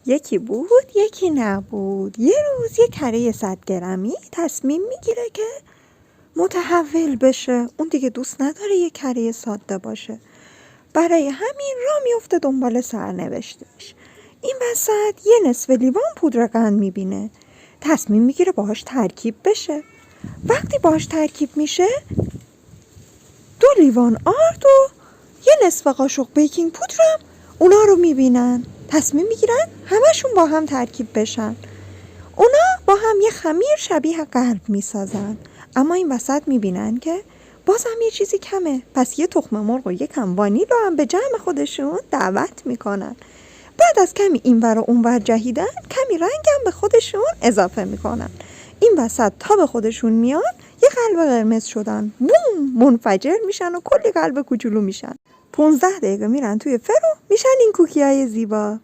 یکی بود یکی نبود. یه روز یه کره 100 گرمی تصمیم میگیره که متحول بشه. اون دیگه دوست نداره یه کره ساده باشه، برای همین راه میفته دنبال سرنوشتش. این وسط یه نصف لیوان پودر قند میبینه، تصمیم میگیره باهاش ترکیب بشه. وقتی باهاش ترکیب میشه 2 لیوان آرد و یه نصف قاشق بیکینگ پودرم اونا رو میبینن، تصمیم میگیرن همشون با هم ترکیب بشن. اونا با هم یه خمیر شبیه قلب میسازن، اما این وسط میبینن که بازم یه چیزی کمه. پس یه تخم مرغ و یه کم وانیل رو هم به جمع خودشون دعوت میکنن. بعد از کمی اینور و اونور جهیدن، کمی رنگم به خودشون اضافه میکنن. این وسط تا به خودشون میان یه قلب قرمز شدن، بوم، منفجر میشن و کلی قلب کوچولو میشن. 15 دقیقه میرن توی فرو، میشن این کوکی های زیبا.